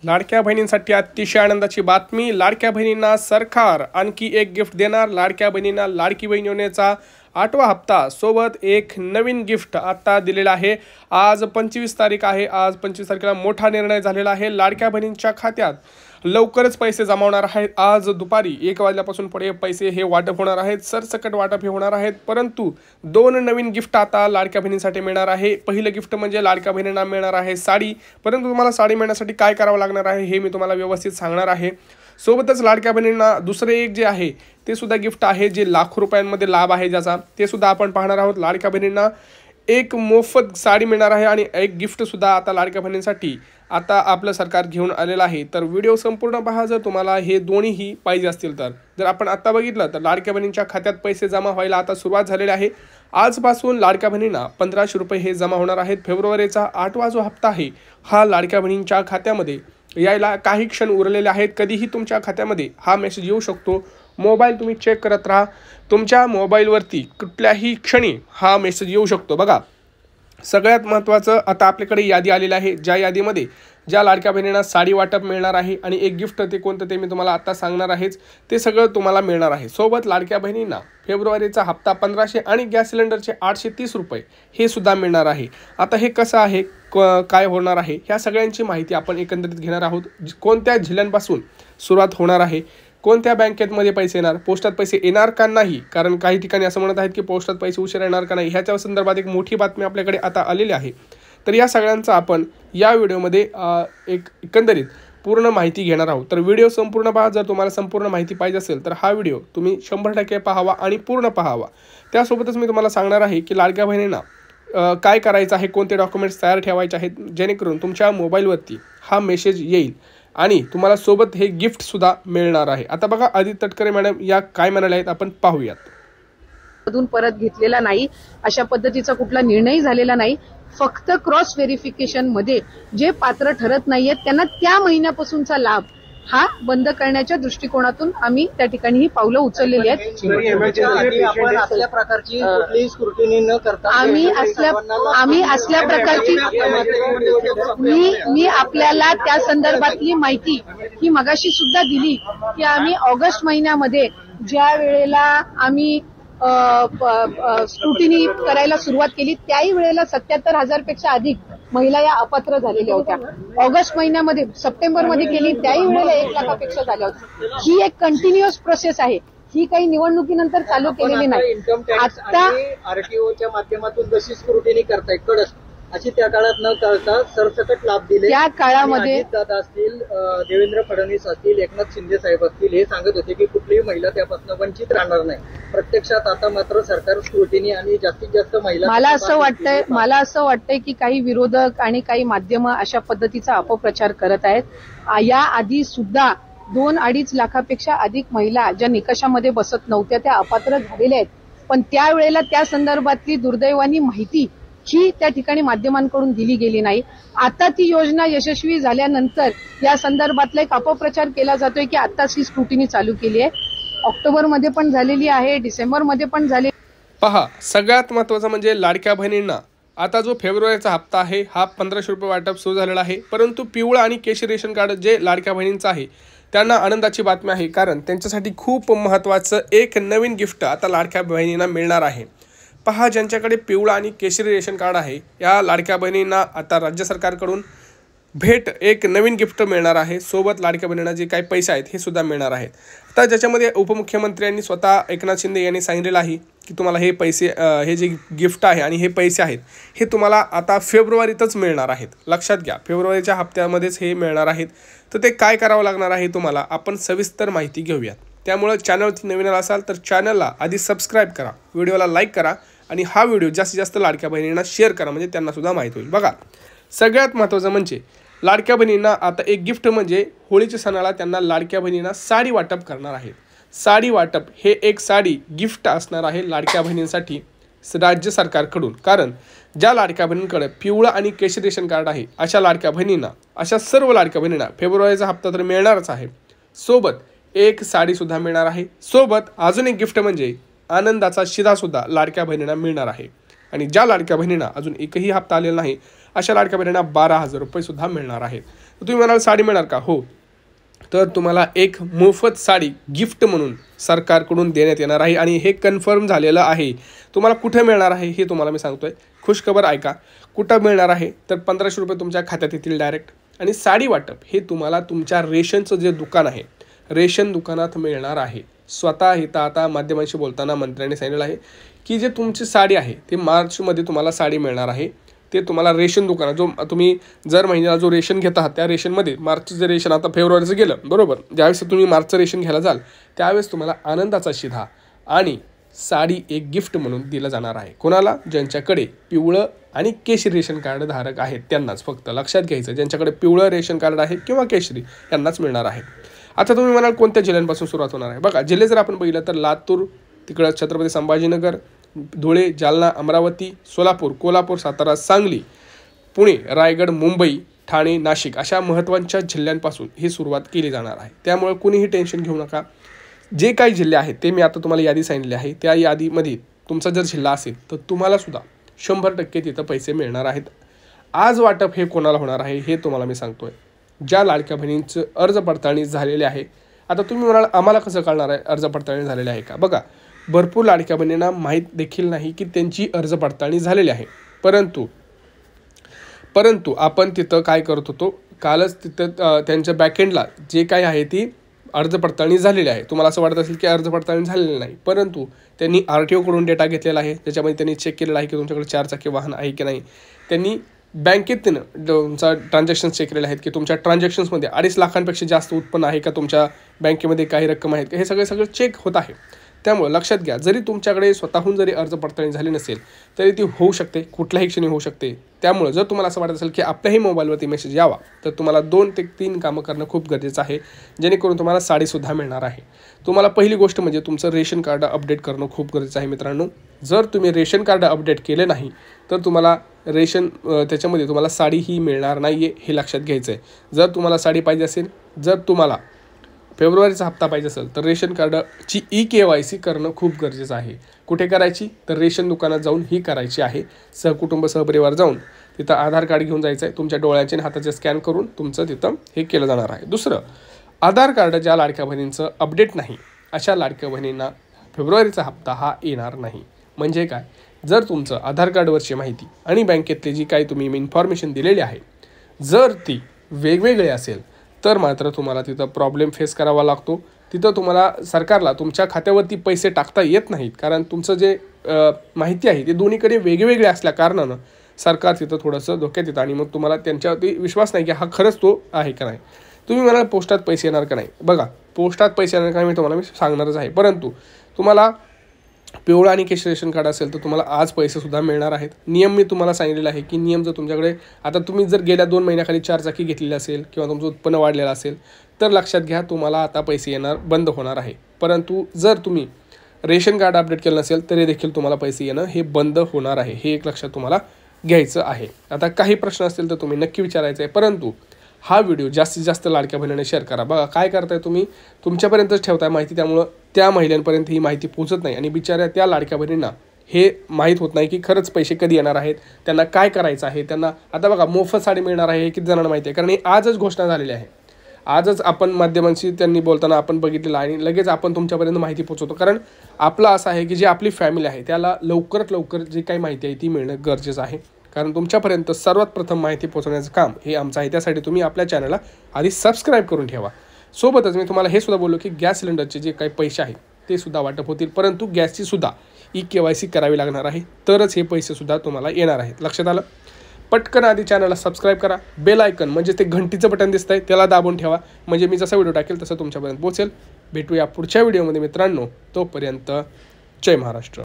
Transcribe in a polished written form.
लाडक्या बहिणींसाठी अतिशय आनंदाची बातमी। लाडक्या बहिणींना सरकार आणखी एक गिफ्ट देणार। लाडक्या बहिणींना लाडकी बहीण योजनेचा 8वा हप्ता सोबत एक नवीन गिफ्ट आता दिलेला आहे। आज 25 तारीख आहे। आज 25 तारखेला मोठा निर्णय झालेला आहे। लाडक्या बहिणींच्या खात्यात लवकरच पैसे जमा होणार आहेत। आज दुपारी 1 वाजल्यापासून पुढे पैसे हे वाटप होणार आहेत। सरसकट वाटप हे होणार आहेत। परंतु 2 नवीन गिफ्ट आता लाडक्या बहिणींसाठी मिळणार आहे। पहिलं गिफ्ट म्हणजे लाडक्या बहिणींना मिळणार आहे साडी। परंतु तुम्हाला साडी मिळण्यासाठी काय करावं लागणार आहे हे मी तुम्हाला व्यवस्थित सांगणार आहे। सोबतच लाडक्या बहिणींना दुसरे एक जे आहे ते सुद्धा गिफ्ट आहे, जे लाखो रुपयांमध्ये लाभ आहे ज्याचा, ते सुद्धा आपण पाहणार आहोत। लाडक्या बहिणींना एक मोफत साडी मिळणार आहे आणि एक गिफ्ट सुद्धा आता लाडक्या बहिणींसाठी आता आपलं सरकार घेऊन आलेलं आहे। तर व्हिडिओ संपूर्ण पहा जर तुम्हाला हे दोन्हीही पाहिजे असतील तर। जर आपण आता बघितलं तर लाडक्या बहिणींच्या खात्यात पैसे जमा व्हायला आता सुरुवात झालेली आहे। आजपासून लाडक्या बहिणींना 1500 रुपये हे जमा होणार आहेत। फेब्रुवारीचा 8वा जो हप्ता आहे हा लाडक्या बहिणींच्या खात्यामध्ये यायला काही क्षण उरलेले आहेत। कधीही तुमच्या खात्यामध्ये हा मेसेज येऊ शकतो। मोबाईल तुम्ही चेक करत राहा। तुमच्या मोबाईलवरती कुठल्याही क्षणी हा मेसेज येऊ शकतो। बघा, सगळ्यात महत्त्वाचं आता आपल्याकडे यादी आलेली आहे, ज्या यादीमध्ये ज्या लाडक्या बहिणींना साडी वाटप मिळणार आहे आणि एक गिफ्ट ते कोणतं ते मी तुम्हाला आता सांगणार आहेच, ते सगळं तुम्हाला मिळणार आहे। सोबत लाडक्या बहिणींना फेब्रुवारीचा हप्ता 1500 आणि गॅस सिलेंडरचे 830 रुपये हे सुद्धा मिळणार आहे। आता हे कसं आहे, काय होणार आहे, ह्या सगळ्यांची माहिती आपण एकंदरीत घेणार आहोत। कोणत्या जिल्ह्यांपासून सुरुवात होणार आहे, कोणत्या बँकेमध्ये पैसे येणार, पोस्टात पैसे येणार का नाही, कारण काही ठिकाणी असं म्हणत आहेत की पोस्टात पैसे उशिरा येणार का नाही, ह्याच्या संदर्भात एक मोठी बातमी आपल्याकडे आता आलेली आहे। तर या सगळ्यांचा आपण या व्हिडिओमध्ये एक एकंदरीत पूर्ण माहिती घेणार आहोत। तर व्हिडिओ संपूर्ण पहा। जर तुम्हाला संपूर्ण माहिती पाहिजे असेल तर हा व्हिडिओ तुम्ही 100% पाहावा आणि पूर्ण पाहावा। त्यासोबतच मी तुम्हाला सांगणार आहे की लाडक्या बहिणींना काय करायचं आहे, कोणते डॉक्युमेंट्स तयार ठेवायचे आहेत, जेणेकरून तुमच्या मोबाईलवरती हा मेसेज येईल आणि तुम्हाला सोबत हे गिफ्ट सुद्धा मिळणार आहे। आता बघा, आदित्य तटकरे मॅडम या काय म्हणाल्या आहेत आपण पाहूयात। मधून परत घेतलेला नाही, अशा पद्धतीचा कुठला निर्णय झालेला नाही। फक्त क्रॉस व्हेरिफिकेशन मध्ये जे पात्र ठरत नाहीयेत त्यांना त्या महिन्यापासूनचा लाभ हा बंद करण्याच्या दृष्टिकोनातून आम्ही त्या ठिकाणी ही पावलं उचललेली आहेत। आपण असल्या प्रकारची कुठलीही स्क्रुटिनी न करता आम्ही असल्या प्रकारची मी आपल्याला त्या संदर्भातली माहिती ही मगाशी सुद्धा दिली की आम्ही ऑगस्ट महिन्यामध्ये ज्या वेळेला आम्ही स्क्रुटिनी करायला सुरुवात केली त्याही वेळेला 77,000 पेक्षा अधिक महिला या अपात्र झालेल्या होत्या। ऑगस्ट महिन्यामध्ये, सप्टेंबर मध्ये केली त्याही वेळेला 1 लाखापेक्षा झाल्या होत्या। ही एक कंटिन्युअस प्रोसेस आहे, ही काही निवडणुकीनंतर चालू केलेली नाही। आता आरटीओच्या माध्यमातून जशी स्क्रुटिनी करतायत कडक, अशी त्या काळात न करता सरसकट लाभ दिले। त्या काळामध्ये दादा असतील, देवेंद्र फडणवीस असतील, एकनाथ शिंदे साहेब असतील, हे सांगत होते की कुठलीही महिला त्यापासून वंचित राहणार नाही। प्रत्यक्षात आता मात्र सरकार स्क्रुटिनी आणि जास्तीत जास्त महिला, मला असं वाटतंय की काही विरोधक आणि काही माध्यम अशा पद्धतीचा अपप्रचार करत आहेत। या आधी सुद्धा 2-2.5 लाखापेक्षा अधिक महिला ज्या निकषामध्ये बसत नव्हत्या त्या अपात्र झालेल्या आहेत। पण त्यावेळेला त्या संदर्भातली दुर्दैवानी माहिती ही त्या ठिकाणी माध्यमांकडून दिली गेली नाही। आता ती योजना यशस्वी झाल्यानंतर या संदर्भातला एक अपप्रचार केला जातोय की आताच ही स्क्रुटिनी चालू केली आहे। ऑक्टोबरमध्ये पण झालेली आहे, डिसेंबरमध्ये पण झाली। पहा, सगळ्यात महत्त्वाचं म्हणजे लाडक्या बहिणींना आता जो फेब्रुवारीचा हप्ता आहे हा 1500 रुपये वाटप सुरू झालेला आहे। परंतु पिवळं आणि केशरी रेशन कार्ड जे लाडक्या बहिणींचं आहे त्यांना आनंदाची बातमी आहे, कारण त्यांच्यासाठी खूप महत्त्वाचं एक नवीन गिफ्ट आता लाडक्या बहिणींना मिळणार आहे। पहा, ज्यांच्याकडे पिवळा आणि केशरी रेशन कार्ड आहे या लाडक्या बहिणींना आता राज्य सरकारकडून भेट एक नवीन गिफ्ट मिळणार आहे। सोबत लाडक्या बहिणींना जे काही पैसे आहेत हे सुद्धा मिळणार आहेत। आता ज्याच्यामध्ये उपमुख्यमंत्र्यांनी स्वतः एकनाथ शिंदे यांनी सांगितलेलं आहे की तुम्हाला हे पैसे, हे जे गिफ्ट आहे आणि हे पैसे आहेत हे तुम्हाला आता फेब्रुवारीतच मिळणार आहेत। लक्षात घ्या, फेब्रुवारीच्या हप्त्यामध्येच हे मिळणार आहेत। तर ते काय करावं लागणार आहे तुम्हाला, आपण सविस्तर माहिती घेऊयात। त्यामुळे चॅनलवरती नवीन असाल तर चॅनलला आधी सबस्क्राईब करा, व्हिडिओला लाईक करा आणि हा व्हिडिओ जास्तीत जास्त लाडक्या बहिणींना शेअर करा, म्हणजे त्यांना सुद्धा माहीत होईल। बघा, सगळ्यात महत्त्वाचं म्हणजे लाडक्या बहिणींना आता एक गिफ्ट म्हणजे होळीच्या सणाला त्यांना लाडक्या बहिणींना साडी वाटप करणार आहेत। साडी वाटप हे एक साडी गिफ्ट असणार आहे लाडक्या बहिणींसाठी राज्य सरकारकडून, कारण ज्या लाडक्या बहिणींकडे पिवळं आणि केशरी रेशन कार्ड आहे अशा लाडक्या बहिणींना, अशा सर्व लाडक्या बहिणींना फेब्रुवारीचा हप्ता तर मिळणारच आहे, सोबत एक साडी सुद्धा मिळणार आहे। सोबत अजून एक गिफ्ट म्हणजे आनंदाचा शिधा सुद्धा लाडक्या बहिणींना मिळणार आहे। आणि ज्या लाडक्या बहिणींना अजून एकही हप्ता आलेला नाही अशा लाडक्या बहिणींना 12,000 रुपये सुद्धा मिळणार आहेत। तुम्ही म्हणाल साडी मिळणार का? हो, तर तुम्हाला एक मोफत साडी गिफ्ट म्हणून सरकारकडून देण्यात येणार आहे आणि हे कन्फर्म झालेलं आहे. तुम्हाला कुठे मिळणार आहे हे तुम्हाला मी सांगतोय. खुशखबर ऐका. कुठं मिळणार आहे तर 1500 रुपये तुमच्या खात्यात येतील डायरेक्ट. आणि साडी वाटप हे तुम्हाला तुमच्या रेशनचं जे दुकान आहे रेशन दुकानात मिळणार आहे. स्वतः इथं आता माध्यमांशी बोलताना मंत्र्यांनी सांगितलं आहे की जे तुमची साडी आहे ते मार्चमध्ये तुम्हाला साडी मिळणार आहे. ते तुम्हाला रेशन दुकानात जो तुम्ही जर महिन्याला जो रेशन घेत आहात त्या रेशनमध्ये मार्चचं जे रेशन आता फेब्रुवारीचं गेलं बरोबर, ज्यावेळेस तुम्ही मार्चचं रेशन घ्यायला जाल त्यावेळेस तुम्हाला आनंदाचा शिधा आणि साडी एक गिफ्ट म्हणून दिलं जाणार आहे. कोणाला? ज्यांच्याकडे पिवळं आणि केशरी रेशन कार्ड धारक आहेत त्यांनाच. फक्त लक्षात घ्यायचं, ज्यांच्याकडे पिवळं रेशन कार्ड आहे किंवा केशरी यांनाच मिळणार आहे. आता तुम्ही म्हणाल कोणत्या जिल्ह्यांपासून सुरुवात होणार आहे? बघा, जिल्हे जर आपण बघितलं तर लातूर, तिकडं छत्रपती संभाजीनगर, धुळे, जालना, अमरावती, सोलापूर, कोल्हापूर, सातारा, सांगली, पुणे, रायगड, मुंबई, ठाणे, नाशिक अशा महत्त्वाच्या जिल्ह्यांपासून ही सुरुवात केली जाणार आहे. त्यामुळे कुणीही टेन्शन घेऊ नका. जे काही जिल्हे आहेत ते मी आता तुम्हाला यादी सांगितली आहे. त्या यादीमध्ये तुमचा जर जिल्हा असेल तर तुम्हाला सुद्धा 100% तिथं पैसे मिळणार आहेत. आज वाटप हे कोणाला होणार आहे हे तुम्हाला मी सांगतोय. ज्या लाडक्या बहिणींचं अर्ज पडताळणी झालेले आहे. आता तुम्ही म्हणाल आम्हाला कसं कळणार आहे अर्ज पडताळणी झालेले आहे का? बघा, भरपूर लाडक्या बहिणींना माहीत देखील नाही की त्यांची अर्ज पडताळणी झालेली आहे. परंतु आपण तिथं काय करत होतो, कालच तिथं त्यांच्या बॅकएंडला जे काय आहे ती अर्ज पडताळणी झालेली आहे. तुम्हाला असं वाटत असेल की अर्ज पडताळणी झालेली नाही, परंतु त्यांनी RTO कडून डेटा घेतलेला आहे. त्याच्यामध्ये त्यांनी चेक केलेला आहे की तुमच्याकडे 4 चाकी वाहन आहे की नाही. त्यांनी बँकेतनं तुमचा ट्रान्झॅक्शन्स चेक केलेले आहेत की तुमच्या ट्रान्झॅक्शन्समध्ये 2.5 लाखांपेक्षा जास्त उत्पन्न आहे का, तुमच्या बँकेमध्ये काही रक्कम आहेत का, हे सगळं चेक होत आहे. त्यामुळे लक्षात घ्या, जरी तुमच्याकडे स्वतःहून जरी अर्ज पडताळणी झाली नसेल तरी ती होऊ शकते, कुठल्याही क्षणी होऊ शकते. त्यामुळे जर तुम्हाला असं वाटत असेल की आपल्याही मोबाईलवरती मेसेज यावा तर तुम्हाला 2 ते 3 कामं करणं खूप गरजेचं आहे, जेणेकरून तुम्हाला साडीसुद्धा मिळणार आहे. तुम्हाला पहिली गोष्ट म्हणजे तुमचं रेशन कार्ड अपडेट करणं खूप गरजेचं आहे मित्रांनो. जर तुम्ही रेशन कार्ड अपडेट केले नाही तर तुम्हाला त्याच्यामध्ये तुम्हाला साडी ही मिळणार नाही आहे, हे लक्षात घ्यायचं आहे. जर तुम्हाला साडी पाहिजे असेल, जर तुम्हाला फेब्रुवारीचा हप्ता पाहिजे असेल तर रेशन कार्डची EKYC करणं खूप गरजेचं आहे. कुठे करायची तर रेशन दुकानात जाऊन ही करायची आहे. सहकुटुंब सहपरिवार जाऊन तिथं आधार कार्ड घेऊन जायचं आहे. तुमच्या डोळ्यांचे आणि हाताचे स्कॅन करून तुमचं तिथं हे केलं जाणार आहे. दुसरं, आधार कार्ड ज्या लाडक्या बहिणींचं अपडेट नाही अशा लाडक्या बहिणींना फेब्रुवारीचा हप्ता हा येणार नाही. म्हणजे काय, जर तुमचं आधार कार्डवरची माहिती आणि बँकेतली जी काही तुम्ही इन्फॉर्मेशन दिलेली आहे जर ती वेगवेगळी असेल तर मात्र तुम्हाला तिथं प्रॉब्लेम फेस करावा लागतो. तिथं तुम्हाला सरकारला तुमच्या खात्यावरती पैसे टाकता येत नाहीत, कारण तुमचं जे माहिती आहे ते दोन्हीकडे वेगवेगळे असल्या कारणानं सरकार तिथं थोडंसं धोक्यात येतं आणि मग तुम्हाला त्यांच्यावरती विश्वास नाही की हा खरंच तो आहे का नाही. तुम्ही म्हणाल पोस्टात पैसे येणार का नाही. बघा, पोस्टात पैसे येणार का नाही तुम्हाला मी सांगणारच आहे, परंतु तुम्हाला पिवळा आणि केशरी रेशन कार्ड असेल तर तुम्हाला आज पैसेसुद्धा मिळणार आहेत. नियम मी तुम्हाला सांगितलेला आहे की नियम जर तुमच्याकडे आता तुम्ही जर गेल्या 2 महिन्याखाली 4 चाकी घेतलेली असेल किंवा तुमचं उत्पन्न वाढलेलं असेल तर लक्षात घ्या तुम्हाला आता पैसे येणार बंद होणार आहे. परंतु जर तुम्ही रेशन कार्ड अपडेट केलं नसेल तरी देखील तुम्हाला पैसे येणं हे बंद होणार आहे. हे एक लक्षात तुम्हाला घ्यायचं आहे. आता काही प्रश्न असतील तर तुम्ही नक्की विचारायचं आहे, परंतु हा व्हिडिओ जास्तीत जास्त लाडक्या बहिणीने शेअर करा. बघा काय करताय तुम्ही, तुमच्यापर्यंतच ठेवताय माहिती, त्यामुळं त्या महिलांपर्यंत ही माहिती पोहोचत नाही आणि बिचाऱ्या त्या लाडक्या बहिणींना हे माहीत होत नाही की खरंच पैसे कधी येणार आहेत, त्यांना काय करायचं आहे. त्यांना आता बघा मोफत साडी मिळणार आहे हे किती जणांना माहिती आहे, कारण ही आजच घोषणा झालेली आहे. आजच आपण माध्यमांशी त्यांनी बोलताना आपण बघितलेलं आहे आणि लगेच आपण तुमच्यापर्यंत माहिती पोहोचवतो, कारण आपलं असं आहे की जी आपली फॅमिली आहे त्याला लवकरात लवकर जी काही माहिती आहे ती मिळणं गरजेचं आहे, कारण तुमच्यापर्यंत सर्वात प्रथम माहिती पोहोचवण्याचं काम हे आमचं आहे. त्यासाठी तुम्ही आपल्या चॅनलला आधी सबस्क्राईब करून ठेवा. सोबतच मी तुम्हाला हे सुद्धा बोललो की गॅस सिलेंडरचे जे काही पैसे आहेत ते सुद्धा वाटप होतील, परंतु गॅसची सुद्धा EKYC करावी लागणार आहे, तरच हे पैसे सुद्धा तुम्हाला येणार आहेत. लक्षात आलं. पटकन आधी चॅनलला सबस्क्राईब करा. बेल आयकन म्हणजे ते घंटीचं बटन दिसतंय त्याला दाबून ठेवा, म्हणजे मी जसा व्हिडिओ टाकेल तसं तुमच्यापर्यंत पोहोचेल. भेटूया पुढच्या व्हिडिओमध्ये मित्रांनो. तोपर्यंत जय महाराष्ट्र.